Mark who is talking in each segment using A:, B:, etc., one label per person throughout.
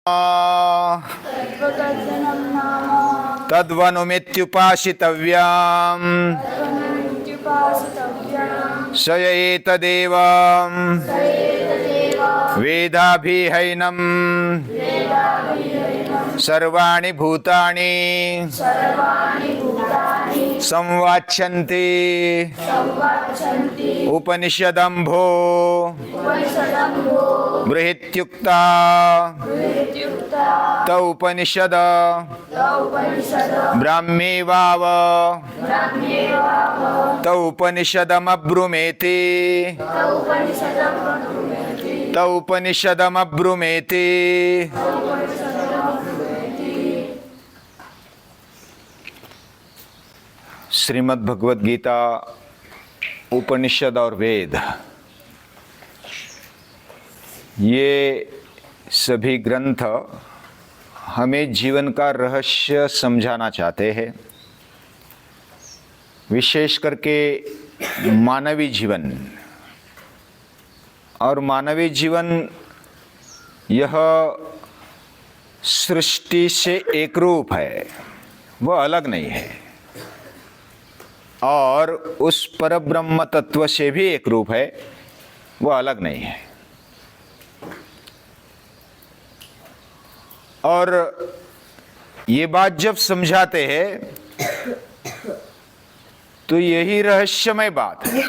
A: तद्वनुमित्युपासितव्याम् स य एतदेव वेदाभिहैनं सर्वाणि भूतानि संवाच्यन्ति उपनिषदम्भो बृहत्युक्ता त उपनिषद ब्राह्मेवाव त उपनिषदमब्रुमेति त उपनिषदमब्रुमेति। श्रीमद् भगवद गीता, उपनिषद और वेद, ये सभी ग्रंथ हमें जीवन का रहस्य समझाना चाहते हैं। विशेष करके मानवीय जीवन, और मानवीय जीवन यह सृष्टि से एक रूप है, वह अलग नहीं है, और उस परब्रह्म तत्व से भी एक रूप है, वह अलग नहीं है। और ये बात जब समझाते हैं तो यही रहस्यमय बात है।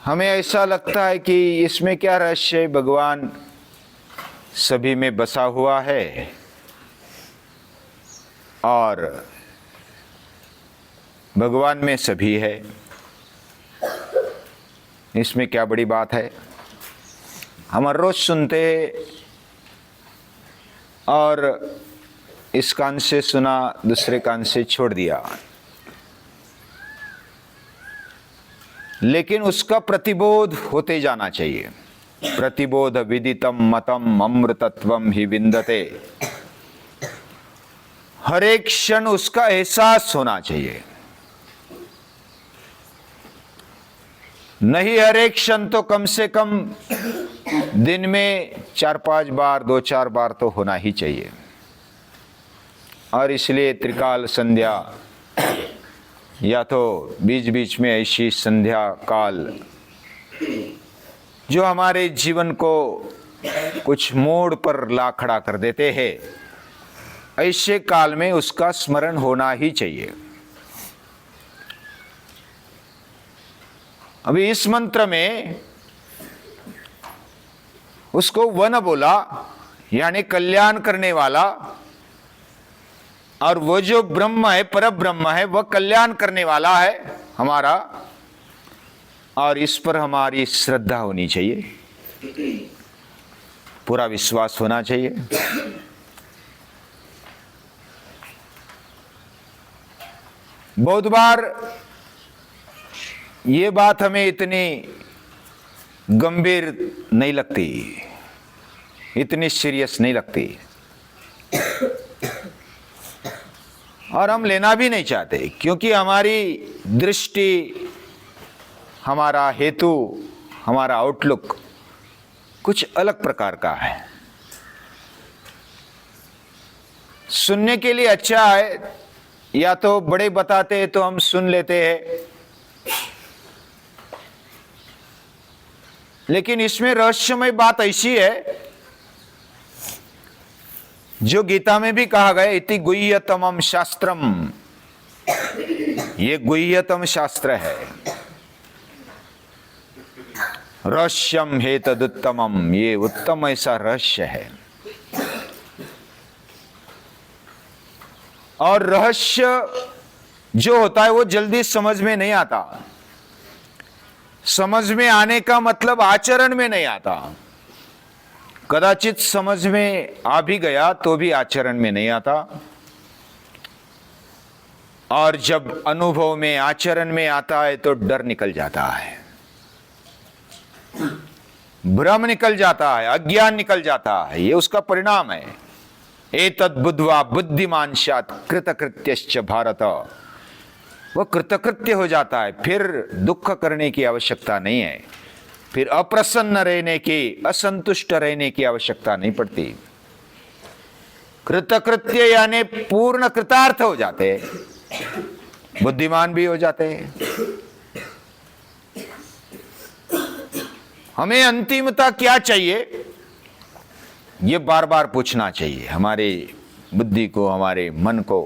A: हमें ऐसा लगता है कि इसमें क्या रहस्य है, भगवान सभी में बसा हुआ है और भगवान में सभी है, इसमें क्या बड़ी बात है। हम हर रोज सुनते हैं और इस कान से सुना, दूसरे कान से छोड़ दिया, लेकिन उसका प्रतिबोध होते जाना चाहिए। प्रतिबोध विदितम मतम अमृतत्वम ही विन्दते। हर एक क्षण उसका एहसास होना चाहिए। नहीं हर एक क्षण तो कम से कम दिन में 4-5 बार, 2-4 बार तो होना ही चाहिए। और इसलिए त्रिकाल संध्या, या तो बीच बीच में ऐसी संध्या काल जो हमारे जीवन को कुछ मोड़ पर ला खड़ा कर देते हैं, ऐसे काल में उसका स्मरण होना ही चाहिए। अभी इस मंत्र में उसको वन बोला, यानी कल्याण करने वाला, और वो जो ब्रह्म है, पर ब्रह्म है, वह कल्याण करने वाला है हमारा, और इस पर हमारी श्रद्धा होनी चाहिए, पूरा विश्वास होना चाहिए। बहुत बार ये बात हमें इतनी गंभीर नहीं लगती, इतनी सीरियस नहीं लगती, और हम लेना भी नहीं चाहते, क्योंकि हमारी दृष्टि, हमारा हेतु, हमारा आउटलुक कुछ अलग प्रकार का है। सुनने के लिए अच्छा है, या तो बड़े बताते हैं तो हम सुन लेते हैं, लेकिन इसमें रहस्यमय बात ऐसी है जो गीता में भी कहा गया, इति गुह्यतमम शास्त्रम। ये गुह्यतम शास्त्र है। रहस्यम हे तदुत्तमम, ये उत्तम ऐसा रहस्य है। और रहस्य जो होता है वो जल्दी समझ में नहीं आता। समझ में आने का मतलब आचरण में नहीं आता। कदाचित समझ में आ भी गया तो भी आचरण में नहीं आता, और जब अनुभव में, आचरण में आता है तो डर निकल जाता है, भ्रम निकल जाता है, अज्ञान निकल जाता है। ये उसका परिणाम है। एतद् बुद्ध्वा बुद्धिमान स्यात् कृतकृत्यश्च भारत। वह कृतकृत्य हो जाता है, फिर दुख करने की आवश्यकता नहीं है। फिर अप्रसन्न रहने की, असंतुष्ट रहने की आवश्यकता नहीं पड़ती। कृतकृत्य यानी पूर्ण कृतार्थ हो जाते, बुद्धिमान भी हो जाते हैं। हमें अंतिमता क्या चाहिए, ये बार बार पूछना चाहिए हमारे बुद्धि को, हमारे मन को,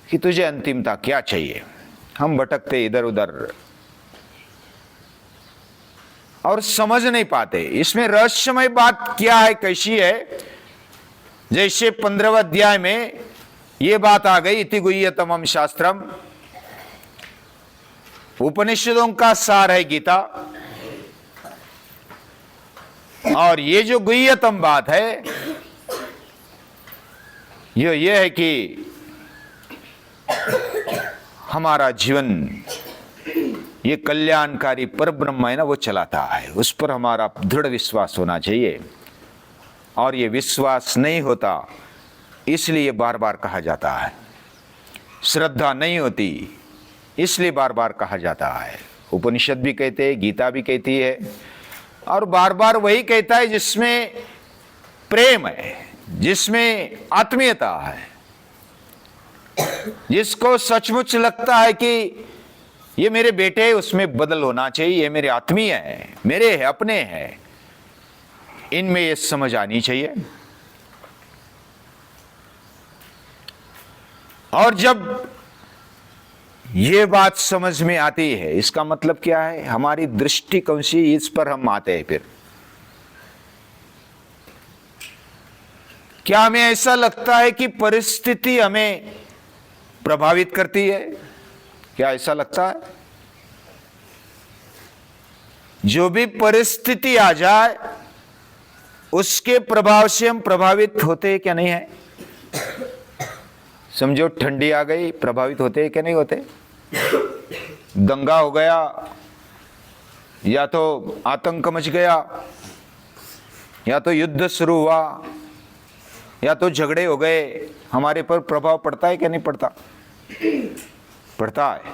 A: कि तुझे अंतिमता क्या चाहिए। हम भटकते इधर उधर और समझ नहीं पाते। इसमें रहस्यमय बात क्या है, कैसी है? जैसे 15वें अध्याय में ये बात आ गई, इति गुह्यतमम शास्त्रम, उपनिषदों का सार है गीता। और ये जो गुह्यतम बात है, ये है कि हमारा जीवन ये कल्याणकारी परब्रह्म है ना, वो चलाता है। उस पर हमारा दृढ़ विश्वास होना चाहिए। और ये विश्वास नहीं होता, इसलिए बार बार कहा जाता है। श्रद्धा नहीं होती, इसलिए बार बार कहा जाता है। उपनिषद भी कहते हैं, गीता भी कहती है, और बार बार वही कहता है जिसमें प्रेम है, जिसमें आत्मीयता है, जिसको सचमुच लगता है कि ये मेरे बेटे है, उसमें बदल होना चाहिए, ये मेरे आत्मीय है, मेरे है, अपने हैं। इनमें ये समझ आनी चाहिए। और जब ये बात समझ में आती है, इसका मतलब क्या है? हमारी दृष्टि कौन सी, इस पर हम आते हैं। फिर क्या हमें ऐसा लगता है कि परिस्थिति हमें प्रभावित करती है? क्या ऐसा लगता है? जो भी परिस्थिति आ जाए, उसके प्रभाव से हम प्रभावित होते हैं क्या नहीं है? समझो ठंडी आ गई, प्रभावित होते हैं क्या नहीं होते? दंगा हो गया, या तो आतंक मच गया, या तो युद्ध शुरू हुआ, या तो झगड़े हो गए, हमारे पर प्रभाव पड़ता है क्या नहीं पड़ता? पड़ता है।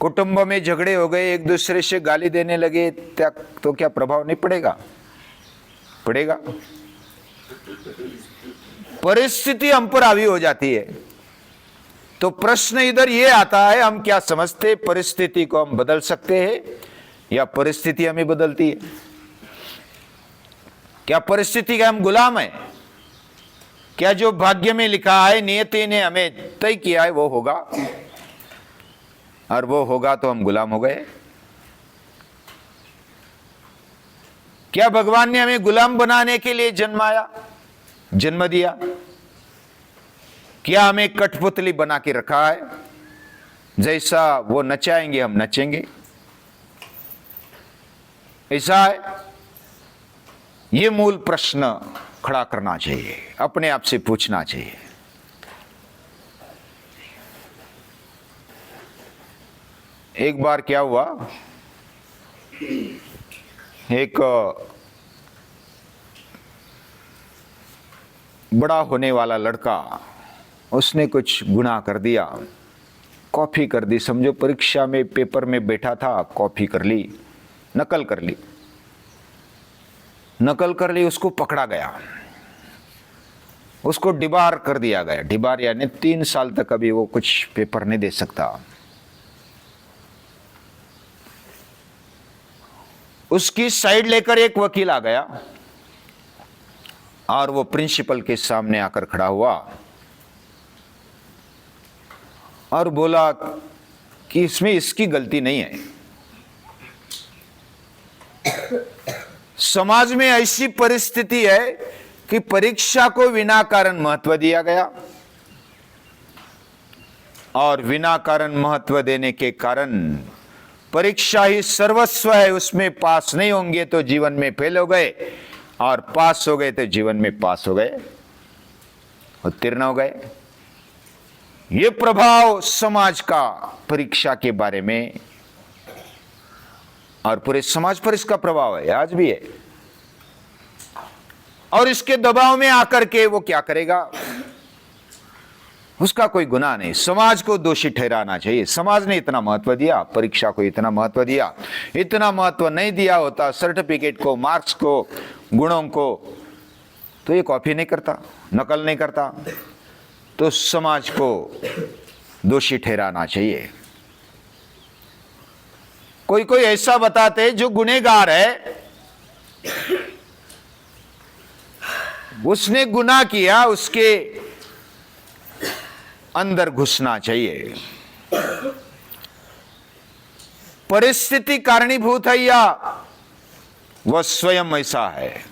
A: कुटुंब में झगड़े हो गए, एक दूसरे से गाली देने लगे, तो क्या प्रभाव नहीं पड़ेगा? पड़ेगा। परिस्थिति हम पर हावी हो जाती है। तो प्रश्न इधर ये आता है, हम क्या समझते, परिस्थिति को हम बदल सकते हैं या परिस्थिति हमें बदलती है? क्या परिस्थिति का हम गुलाम है? क्या जो भाग्य में लिखा है, नियति ने हमें तय किया है, वो होगा? और वो होगा तो हम गुलाम हो गए? क्या भगवान ने हमें गुलाम बनाने के लिए जन्म दिया? क्या हमें कठपुतली बना के रखा है? जैसा वो नचाएंगे हम नचेंगे, ऐसा है? ये मूल प्रश्न खड़ा करना चाहिए, अपने आप से पूछना चाहिए। एक बार क्या हुआ, एक बड़ा होने वाला लड़का, उसने कुछ गुनाह कर दिया, कॉपी कर दी। समझो परीक्षा में, पेपर में बैठा था, कॉपी कर ली, नकल कर ली, उसको पकड़ा गया, उसको डिबार कर दिया गया। डिबार यानी 3 साल तक अभी वो कुछ पेपर नहीं दे सकता। उसकी साइड लेकर एक वकील आ गया और वो प्रिंसिपल के सामने आकर खड़ा हुआ और बोला कि इसमें इसकी गलती नहीं है। समाज में ऐसी परिस्थिति है कि परीक्षा को बिना कारण महत्व दिया गया, और बिना कारण महत्व देने के कारण परीक्षा ही सर्वस्व है, उसमें पास नहीं होंगे तो जीवन में फेल हो गए, और पास हो गए तो जीवन में पास हो गए, उत्तीर्ण हो गए। ये प्रभाव समाज का परीक्षा के बारे में, और पूरे समाज पर इसका प्रभाव है, आज भी है। और इसके दबाव में आकर के वो क्या करेगा? उसका कोई गुनाह नहीं। समाज को दोषी ठहराना चाहिए। समाज ने इतना महत्व दिया, परीक्षा को इतना महत्व दिया, इतना महत्व नहीं दिया होता सर्टिफिकेट को, मार्क्स को, गुणों को, तो ये कॉपी नहीं करता, नकल नहीं करता। तो समाज को दोषी ठहराना चाहिए। कोई कोई ऐसा बताते जो गुनहगार है, उसने गुनाह किया, उसके अंदर घुसना चाहिए। परिस्थिति कारणीभूत है या वह स्वयं ऐसा है?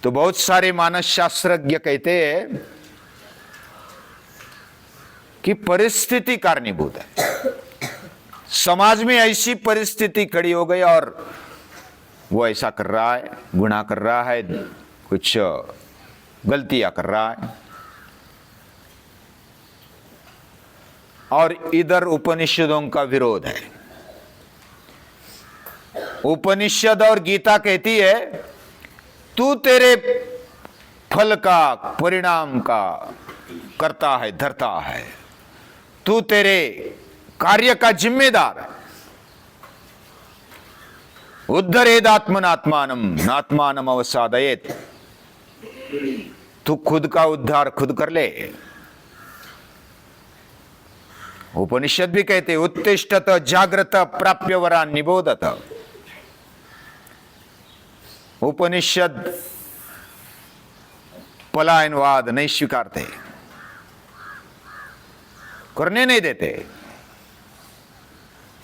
A: तो बहुत सारे मानस शास्त्रज्ञ कहते हैं कि परिस्थिति कारणीभूत है। समाज में ऐसी परिस्थिति खड़ी हो गई और वो ऐसा कर रहा है, गुनाह कर रहा है, कुछ गलतियां कर रहा है। और इधर उपनिषदों का विरोध है। उपनिषद और गीता कहती है तू तेरे फल का, परिणाम का करता है, धरता है, तू तेरे कार्य का जिम्मेदार है। उद्धरेदात्मनात्मानम नात्मानम अवसादयेत, तू खुद का उद्धार खुद कर ले। उपनिषद भी कहते उत्तिष्ठत जागृत प्राप्य वरान निबोधत। उपनिषद पलायनवाद नहीं स्वीकारते, करने नहीं देते।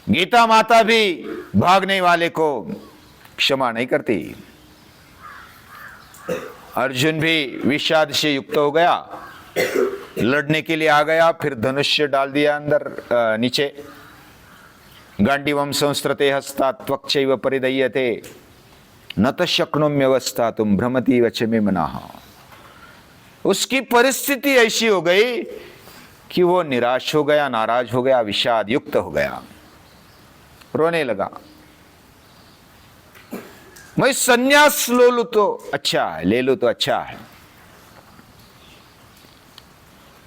A: गीता माता भी भागने वाले को क्षमा नहीं करती। अर्जुन भी विषाद से युक्त हो गया, लड़ने के लिए आ गया, फिर धनुष्य डाल दिया अंदर नीचे। गांडीवम संस्कृते हस्तात् त्वक्चैव परिदह्यते न त शक्नोम्यवस्थातुं भ्रमति वच मे मनः। उसकी परिस्थिति ऐसी हो गई कि वो निराश हो गया, नाराज हो गया, विषाद युक्त हो गया, रोने लगा। मैं संन्यास ले लूं तो अच्छा है, ले लूं तो अच्छा है।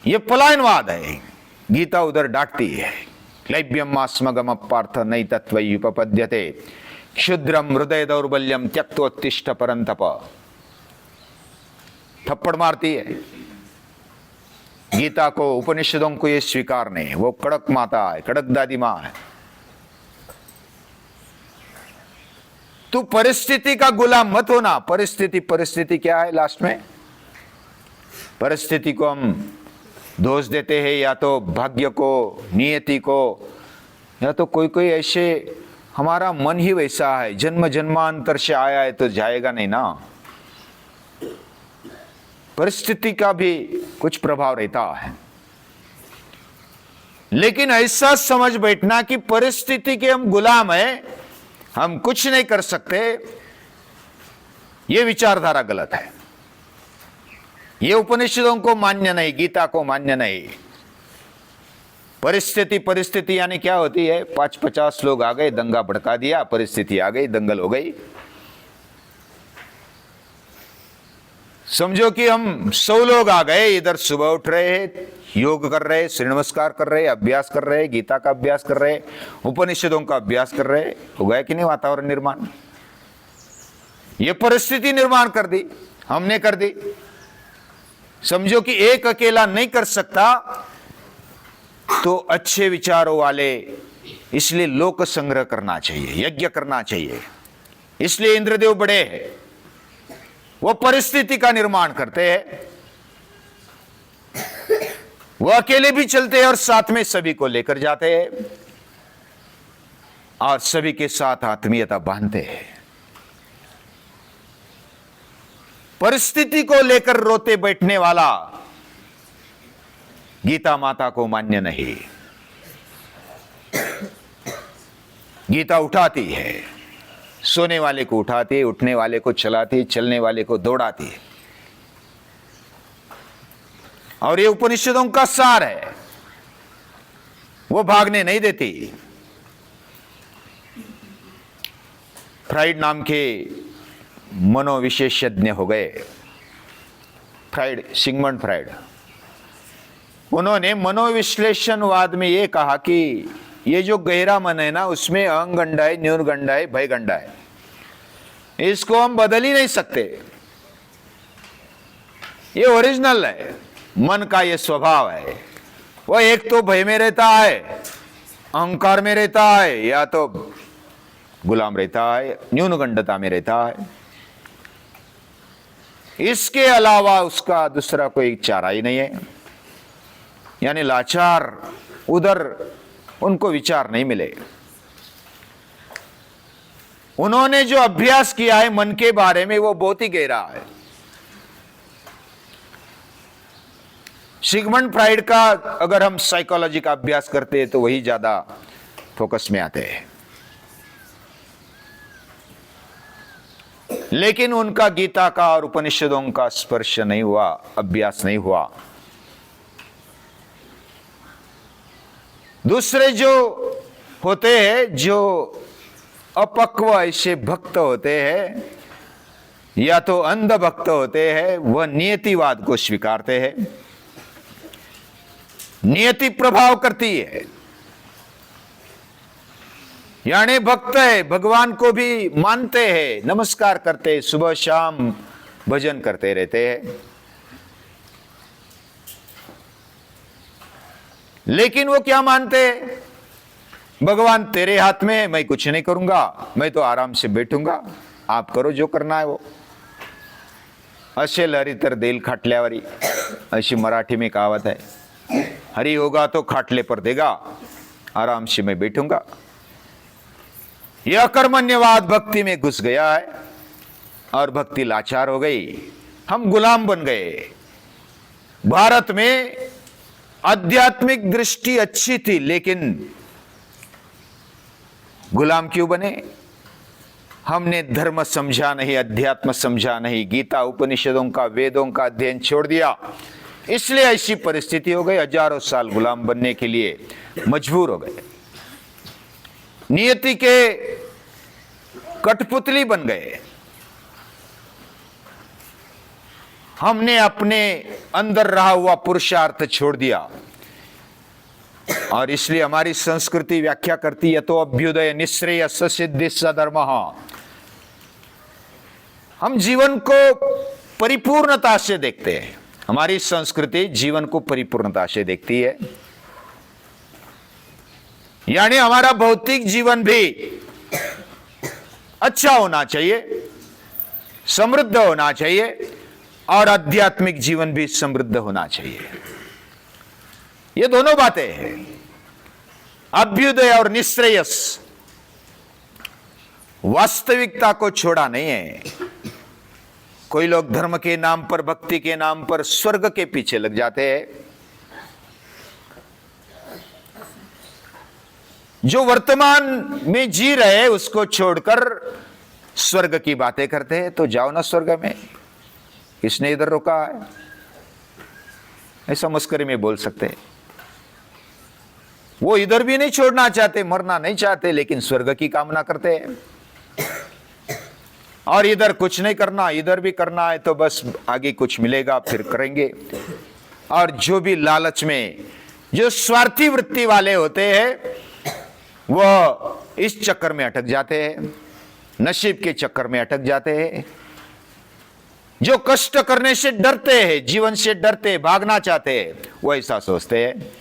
A: ये पलायनवाद है। गीता उधर डांटती है क्लैब्यम आस्मगम पार्थ नई तत्वयुपपद्यते क्षुद्रम हृदय दौर्बल्यम त्यक्तोत्तिष्ठ परंतप। थप्पड़ मारती है गीता को, उपनिषदों को ये स्वीकार नहीं है। वो कड़क माता है, कड़क दादी मां है। तू परिस्थिति का गुलाम मत होना। परिस्थिति क्या है? लास्ट में परिस्थिति को हम दोष देते हैं, या तो भाग्य को, नियति को, या तो कोई कोई ऐसे हमारा मन ही वैसा है, जन्म जन्मांतर से आया है तो जाएगा नहीं ना। परिस्थिति का भी कुछ प्रभाव रहता है, लेकिन ऐसा समझ बैठना कि परिस्थिति के हम गुलाम हैं, हम कुछ नहीं कर सकते, यह विचारधारा गलत है। यह उपनिषदों को मान्य नहीं, गीता को मान्य नहीं। परिस्थिति यानी क्या होती है? 50 लोग आ गए, दंगा भड़का दिया, परिस्थिति आ गई, दंगल हो गई। समझो कि हम 100 लोग आ गए, इधर सुबह उठ रहे हैं, योग कर रहे, सूर्य नमस्कार कर रहे, अभ्यास कर रहे, गीता का अभ्यास कर रहे, उपनिषदों का अभ्यास कर रहे, हो गया कि नहीं वातावरण निर्माण? ये परिस्थिति निर्माण कर दी, हमने कर दी। समझो कि एक अकेला नहीं कर सकता, तो अच्छे विचारों वाले, इसलिए लोक संग्रह करना चाहिए, यज्ञ करना चाहिए। इसलिए इंद्रदेव बड़े हैं, वो परिस्थिति का निर्माण करते हैं। वो अकेले भी चलते हैं और साथ में सभी को लेकर जाते हैं, और सभी के साथ आत्मीयता बांधते हैं। परिस्थिति को लेकर रोते बैठने वाला गीता माता को मान्य नहीं। गीता उठाती है, सोने वाले को उठाती है, उठने वाले को चलाती है, चलने वाले को दौड़ाती है। और ये उपनिषदों का सार है, वो भागने नहीं देती। फ्राइड नाम के मनोविशेषज्ञ हो गए, फ्राइड, सिगमंड फ्राइड, उन्होंने मनोविश्लेषणवाद में ये कहा कि ये जो गहरा मन है ना, उसमें अहंगंडा है, न्यूनगंडा है, भयगंडा है, इसको हम बदल ही नहीं सकते। ये ओरिजिनल है, मन का ये स्वभाव है। वो एक तो भय में रहता है, अहंकार में रहता है, या तो गुलाम रहता है, न्यूनगंडता में रहता है। इसके अलावा उसका दूसरा कोई चारा ही नहीं है। यानी लाचार, उधर उनको विचार नहीं मिले। उन्होंने जो अभ्यास किया है मन के बारे में, वो बहुत ही गहरा है। सिगमंड फ्राइड का अगर हम साइकोलॉजी का अभ्यास करते हैं तो वही ज्यादा फोकस में आते हैं, लेकिन उनका गीता का और उपनिषदों का स्पर्श नहीं हुआ, अभ्यास नहीं हुआ। दूसरे जो होते हैं, जो अपक्व ऐसे भक्त होते हैं या तो अंध भक्त होते हैं, वह नियतिवाद को स्वीकारते हैं। नियति प्रभाव करती है, यानी भक्त है, भगवान को भी मानते हैं, नमस्कार करते हैं, सुबह शाम भजन करते रहते हैं, लेकिन वो क्या मानते हैं? भगवान तेरे हाथ में है, मैं कुछ नहीं करूंगा, मैं तो आराम से बैठूंगा, आप करो जो करना है वो। असेल हरी तर देल खाटल्यावरी, ऐसी मराठी में कहावत है। हरी होगा तो खाटले पर देगा, आराम से मैं बैठूंगा। यह कर्मण्यवाद भक्ति में घुस गया है और भक्ति लाचार हो गई, हम गुलाम बन गए। भारत में आध्यात्मिक दृष्टि अच्छी थी, लेकिन गुलाम क्यों बने? हमने धर्म समझा नहीं, अध्यात्म समझा नहीं, गीता उपनिषदों का, वेदों का अध्ययन छोड़ दिया, इसलिए ऐसी परिस्थिति हो गई। हजारों साल गुलाम बनने के लिए मजबूर हो गए, नियति के कठपुतली बन गए। हमने अपने अंदर रहा हुआ पुरुषार्थ छोड़ दिया, और इसलिए हमारी संस्कृति व्याख्या करती है तो अभ्युदय निश्रेय सिद्धि सधर्म। हम जीवन को परिपूर्णता से देखते हैं, हमारी संस्कृति जीवन को परिपूर्णता से देखती है। यानी हमारा भौतिक जीवन भी अच्छा होना चाहिए, समृद्ध होना चाहिए, और आध्यात्मिक जीवन भी समृद्ध होना चाहिए। ये दोनों बातें हैं, अभ्युदय और निश्रेयस। वास्तविकता को छोड़ा नहीं है। कोई लोग धर्म के नाम पर, भक्ति के नाम पर स्वर्ग के पीछे लग जाते हैं। जो वर्तमान में जी रहे हैं उसको छोड़कर स्वर्ग की बातें करते हैं। तो जाओ ना स्वर्ग में, किसने इधर रोका है? ऐसा मस्करी में बोल सकते हैं। वो इधर भी नहीं छोड़ना चाहते, मरना नहीं चाहते, लेकिन स्वर्ग की कामना करते हैं। और इधर कुछ नहीं करना, इधर भी करना है तो बस आगे कुछ मिलेगा फिर करेंगे। और जो भी लालच में, जो स्वार्थी वृत्ति वाले होते हैं, वो इस चक्कर में अटक जाते हैं, नसीब के चक्कर में अटक जाते हैं। जो कष्ट करने से डरते हैं, जीवन से डरते, भागना चाहते हैं, वो ऐसा सोचते हैं,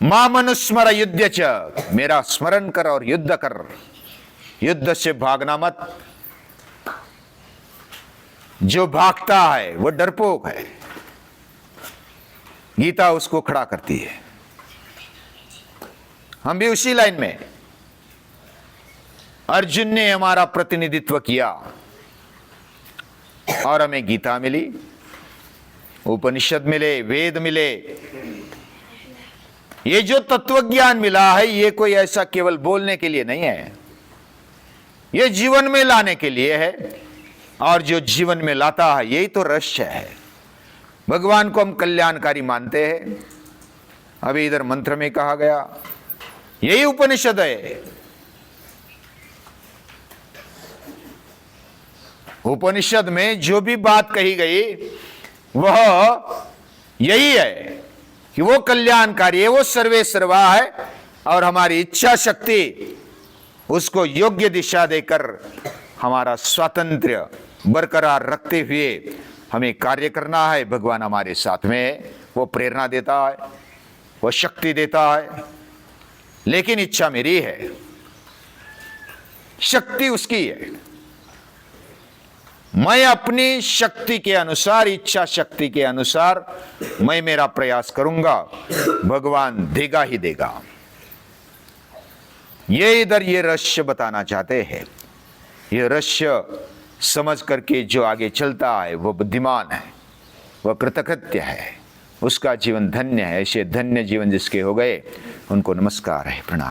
A: मां मनुस्मर युद्ध च, मेरा स्मरण कर और युद्ध कर, युद्ध से भागना मत। जो भागता है वो डरपोक है। गीता उसको खड़ा करती है। हम भी उसी लाइन में। अर्जुन ने हमारा प्रतिनिधित्व किया और हमें गीता मिली, उपनिषद मिले, वेद मिले। ये जो तत्वज्ञान मिला है, ये कोई ऐसा केवल बोलने के लिए नहीं है, ये जीवन में लाने के लिए है। और जो जीवन में लाता है, यही तो रहस्य है। भगवान को हम कल्याणकारी मानते हैं। अभी इधर मंत्र में कहा गया, यही उपनिषद है। उपनिषद में जो भी बात कही गई वह यही है कि वो कल्याणकारी है, वो सर्वे सर्वा है, और हमारी इच्छा शक्ति उसको योग्य दिशा देकर हमारा स्वातंत्र्य बरकरार रखते हुए हमें कार्य करना है। भगवान हमारे साथ में, वो प्रेरणा देता है, वो शक्ति देता है, लेकिन इच्छा मेरी है, शक्ति उसकी है। मैं अपनी शक्ति के अनुसार, इच्छा शक्ति के अनुसार मैं मेरा प्रयास करूंगा, भगवान देगा ही देगा। ये इधर ये रहस्य बताना चाहते हैं। ये रहस्य समझ करके जो आगे चलता है वो बुद्धिमान है, वह कृतकृत्य है, उसका जीवन धन्य है। ऐसे धन्य जीवन जिसके हो गए उनको नमस्कार है, प्रणाम।